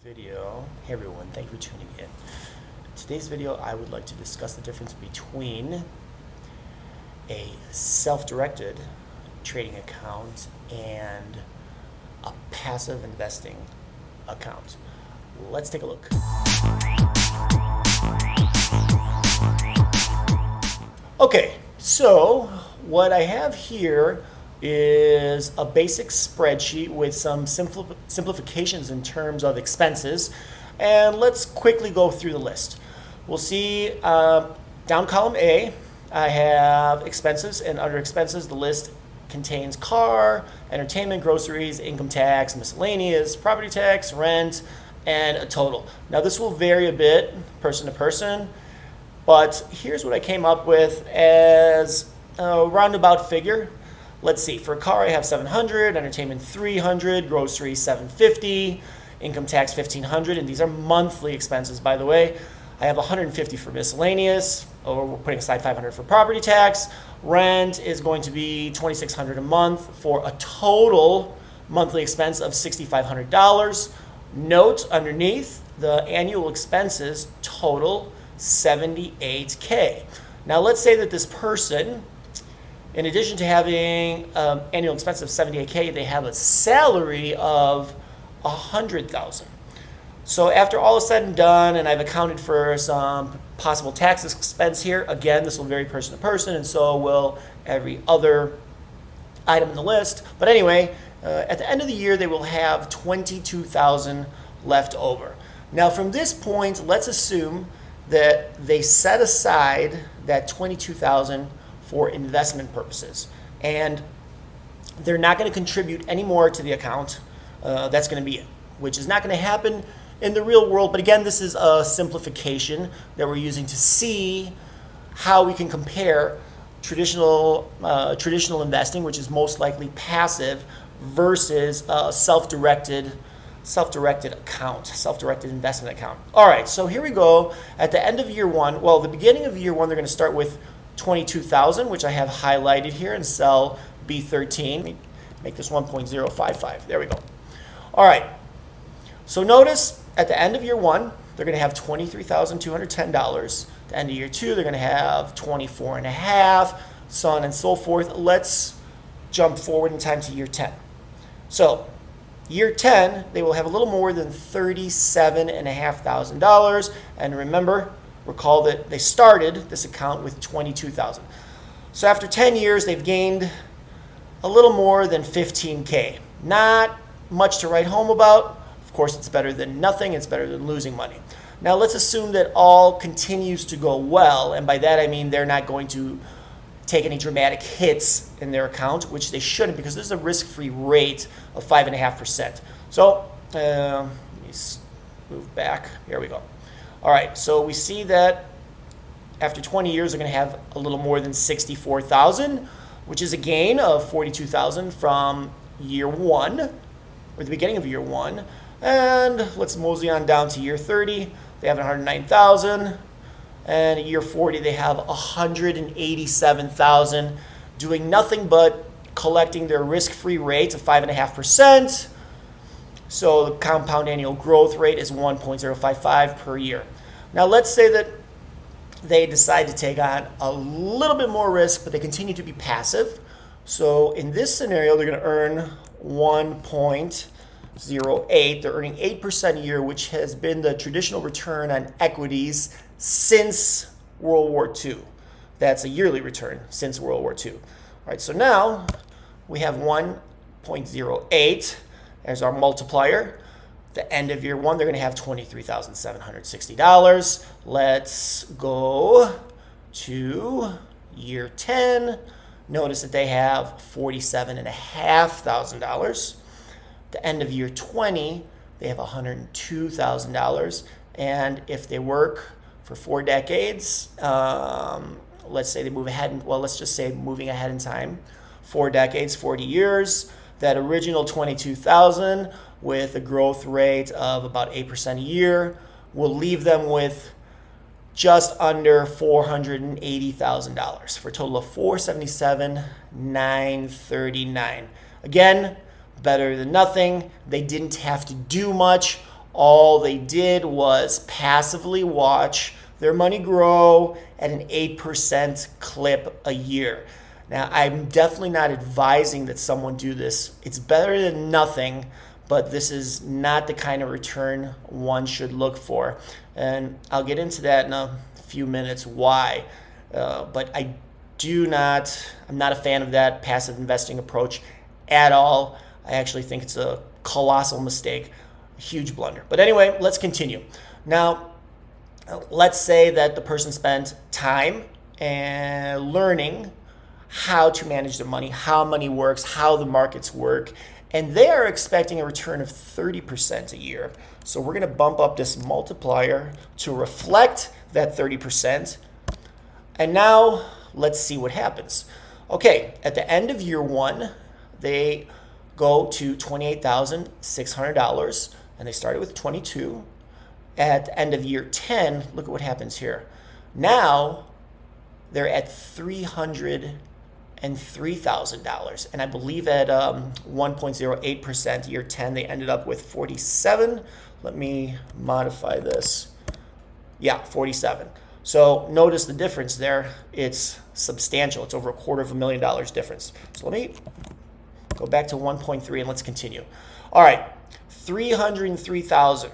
Video. Hey everyone, thank you for tuning in. In today's video, I would like to discuss the difference between a self-directed trading account and a passive investing account. Let's take a look. Okay, so what I have here is a basic spreadsheet with some simplifications in terms of expenses. And let's quickly go through the list. We'll see down column A, I have expenses, and under expenses, the list contains car, entertainment, groceries, income tax, miscellaneous, property tax, rent, and a total. Now this will vary a bit person to person, but here's what I came up with as a roundabout figure. Let's see, for a car I have $700, entertainment $300, groceries $750, income tax $1,500, and these are monthly expenses, by the way. I have $150 for miscellaneous, or we're putting aside $500 for property tax. Rent is going to be $2,600 a month for a total monthly expense of $6,500. Note underneath, the annual expenses total $78K. Now let's say that this person, in addition to having annual expense of $78K, they have a salary of $100,000. So after all is said and done, and I've accounted for some possible tax expense here, again, this will vary person to person, and so will every other item in the list. But anyway, at the end of the year, they will have $22,000 left over. Now from this point, let's assume that they set aside that $22,000 for investment purposes, and they're not going to contribute any more to the account. That's going to be it, which is not going to happen in the real world. But again, this is a simplification that we're using to see how we can compare traditional investing, which is most likely passive, versus self-directed account, self-directed investment account. All right, so here we go. At the end of year one, well, the beginning of year one, they're going to start with $22,000, which I have highlighted here in cell B13. Make this 1.055. There we go. All right. So notice at the end of year one, they're going to have $23,210. At the end of year two, they're going to have 24.5, so on and so forth. Let's jump forward in time to year 10. So year 10, they will have a little more than $37,500. And remember, recall that they started this account with $22,000. So after 10 years, they've gained a little more than $15K. Not much to write home about. Of course, it's better than nothing. It's better than losing money. Now let's assume that all continues to go well, and by that I mean they're not going to take any dramatic hits in their account, which they shouldn't, because there's a risk-free rate of 5.5%. So let me move back. Here we go. All right, so we see that after 20 years, they're going to have a little more than $64,000, which is a gain of $42,000 from year one, or the beginning of year one. And let's mosey on down to year 30. They have $109,000, and at year 40, they have $187,000, doing nothing but collecting their risk-free rate of 5.5%. So the compound annual growth rate is 1.055 per year. Now let's say that they decide to take on a little bit more risk, but they continue to be passive. So in this scenario, they're going to earn 1.08. They're earning 8% a year, which has been the traditional return on equities since World War II. That's a yearly return since World War II. All right, so now we have 1.08 as our multiplier. The end of year one, they're going to have $23,760. Let's go to year 10. Notice that they have $47,500. The end of year 20, they have $102,000. And if they work for 4 decades, let's say they move ahead, let's just say moving ahead in time, 4 decades, 40 years, that original $22,000 with a growth rate of about 8% a year will leave them with just under $480,000 for a total of $477,939. Again, better than nothing. They didn't have to do much. All they did was passively watch their money grow at an 8% clip a year. Now, I'm definitely not advising that someone do this. It's better than nothing, but this is not the kind of return one should look for. And I'll get into that in a few minutes why. But I'm not a fan of that passive investing approach at all. I actually think it's a colossal mistake, a huge blunder. But anyway, let's continue. Now, let's say that the person spent time and learning how to manage their money, how money works, how the markets work, and they are expecting a return of 30% a year. So we're going to bump up this multiplier to reflect that 30%. And now let's see what happens. Okay, at the end of year one, they go to $28,600, and they started with 22. At the end of year 10, look at what happens here. Now they're at $303,000, and I believe at 1.08% year 10 they ended up with 47. Let me modify this. Yeah, 47. So notice the difference there. It's substantial. It's over $250,000 difference. So let me go back to 1.3 and let's continue. All right, 303,000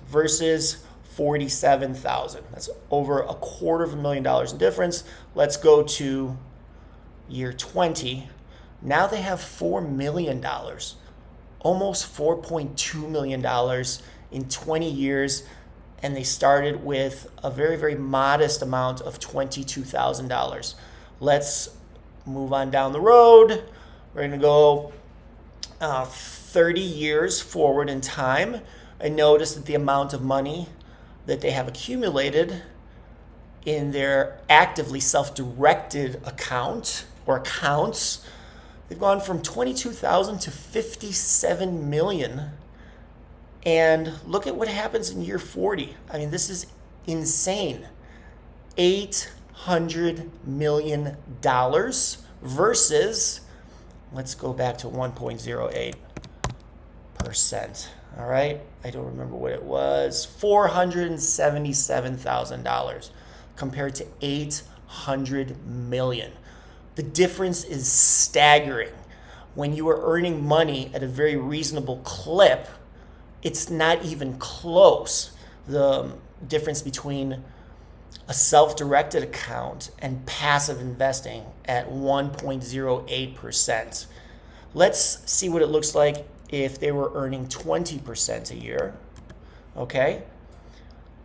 versus 47,000. That's over $250,000 in difference. Let's go to year 20. Now they have $4 million, almost $4.2 million in 20 years. And they started with a very, very modest amount of $22,000. Let's move on down the road. We're going to go 30 years forward in time and notice that the amount of money that they have accumulated in their actively self-directed account or accounts, they've gone from 22,000 to 57 million. And look at what happens in year 40. I mean, this is insane. $800 million versus, let's go back to 1.08%. All right, I don't remember what it was. $477,000 compared to 800 million. The difference is staggering. When you are earning money at a very reasonable clip, it's not even close. The difference between a self-directed account and passive investing at 1.08%. Let's see what it looks like if they were earning 20% a year. Okay,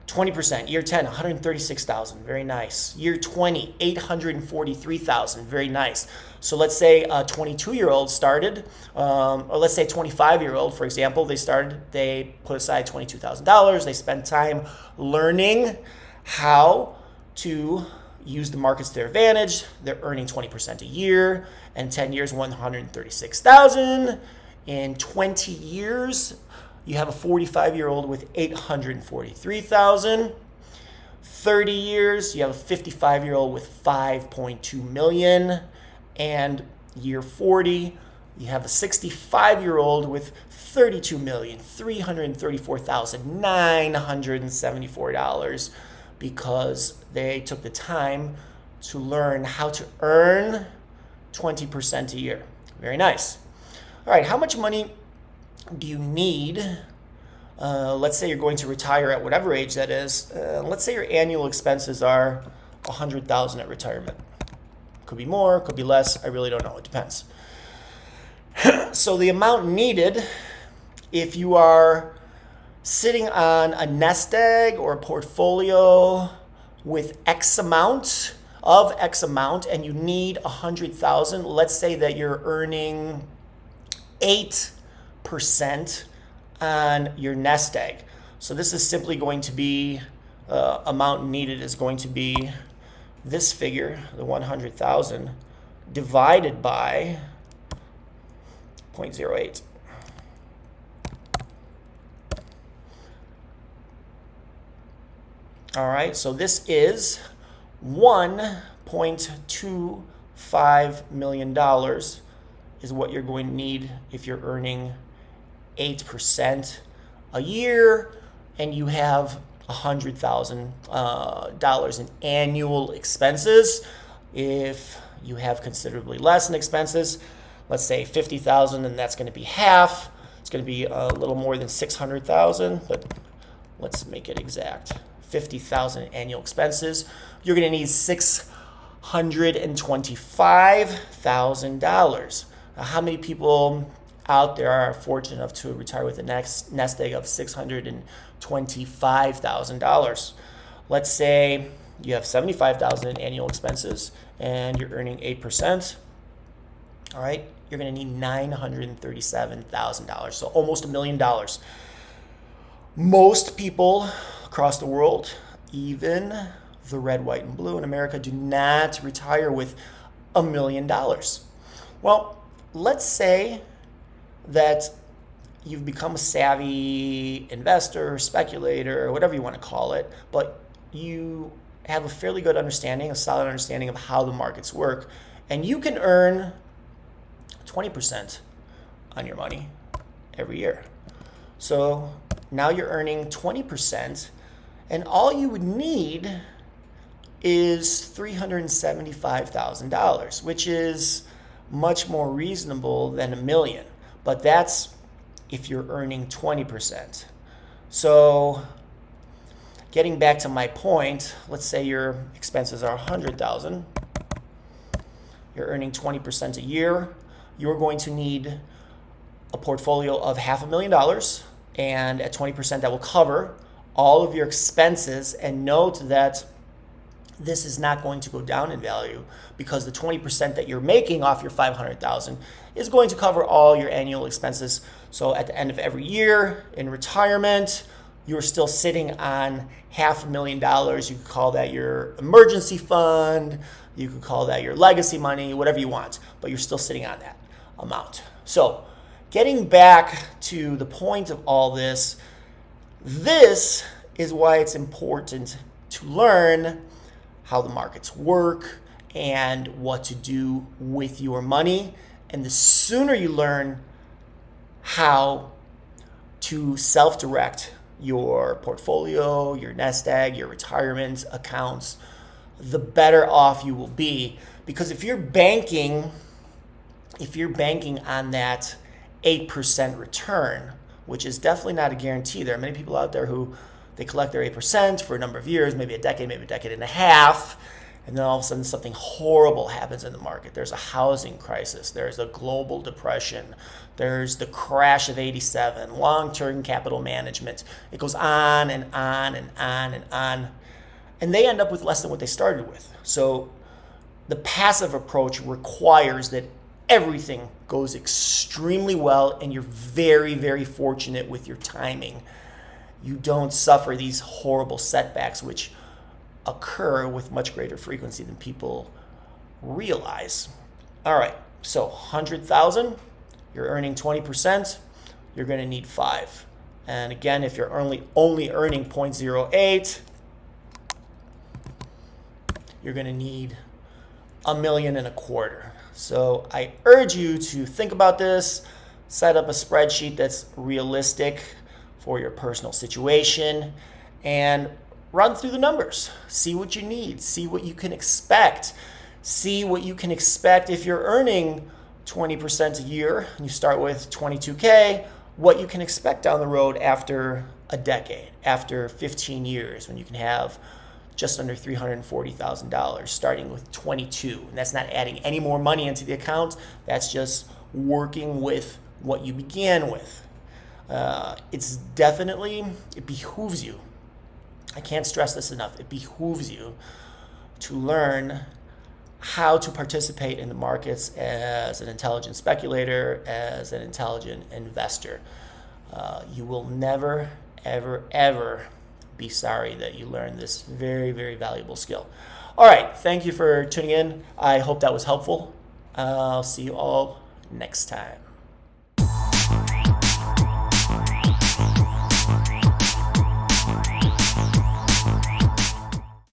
20%, year 10, 136,000, very nice. Year 20, 843,000, very nice. So let's say a 22-year-old started, or let's say a 25-year-old, for example, they put aside $22,000. They spent time learning how to use the markets to their advantage. They're earning 20% a year, and 10 years, 136,000. In 20 years, you have a 45-year-old with 843,000. 30 years, you have a 55-year-old with 5.2 million. And year 40, you have a 65-year-old with $32,334,974 because they took the time to learn how to earn 20% a year. Very nice. All right, how much money do you need? Let's say you're going to retire at whatever age that is. Let's say your annual expenses are $100,000 at retirement. Could be more, could be less. I really don't know. It depends. So the amount needed, if you are sitting on a nest egg or a portfolio with X amount and you need 100,000, let's say that you're earning 8% on your nest egg. So this is simply going to be, amount needed is going to be this figure, the 100,000, divided by 0.08. All right, so this is $1.25 million is what you're going to need if you're earning 8% a year and you have $100,000 in annual expenses. If you have considerably less in expenses, let's say 50,000, and that's going to be half. It's going to be a little more than 600,000, but let's make it exact. 50,000 in annual expenses. You're going to need $625,000. Now, how many people out there are fortunate enough to retire with a nest egg of $625,000? Let's say you have $75,000 in annual expenses and you're earning 8%. All right, you're going to need $937,000, so almost $1 million. Most people across the world, even the red, white, and blue in America, do not retire with $1 million. Well, let's say that you've become a savvy investor, speculator, or whatever you want to call it, but you have a fairly good understanding, a solid understanding of how the markets work, and you can earn 20% on your money every year. So now you're earning 20%, and all you would need is $375,000, which is much more reasonable than $1 million. But that's if you're earning 20%. So getting back to my point, let's say your expenses are $100,000. You're earning 20% a year. You're going to need a portfolio of $500,000, and at 20% that will cover all of your expenses. And note that this is not going to go down in value because the 20% that you're making off your $500,000 is going to cover all your annual expenses. So at the end of every year in retirement, you're still sitting on $500,000. You could call that your emergency fund. You could call that your legacy money, whatever you want, but you're still sitting on that amount. So getting back to the point of all this, this is why it's important to learn how the markets work and what to do with your money. And the sooner you learn how to self-direct your portfolio, your nest egg, your retirement accounts, the better off you will be. Because if you're banking on that 8% return, which is definitely not a guarantee. There are many people out there who they collect their 8% for a number of years, maybe a decade and a half, and then all of a sudden something horrible happens in the market. There's a housing crisis. There's a global depression. There's the crash of '87, long-term capital management. It goes on and on and on and on. And they end up with less than what they started with. So the passive approach requires that everything goes extremely well and you're very, very fortunate with your timing. You don't suffer these horrible setbacks which occur with much greater frequency than people realize. All right, so 100,000, you're earning 20%, you're going to need 5. And again, if you're only earning 0.08, you're going to need $1.25 million. So I urge you to think about this, set up a spreadsheet that's realistic for your personal situation, and run through the numbers. See what you need. See what you can expect. See what you can expect if you're earning 20% a year and you start with 22K, what you can expect down the road after a decade, after 15 years, when you can have just under $340,000 starting with 22. And that's not adding any more money into the account. That's just working with what you began with. It behooves you. I can't stress this enough. It behooves you to learn how to participate in the markets as an intelligent speculator, as an intelligent investor. You will never, ever, ever be sorry that you learned this very, very valuable skill. All right, thank you for tuning in. I hope that was helpful. I'll see you all next time.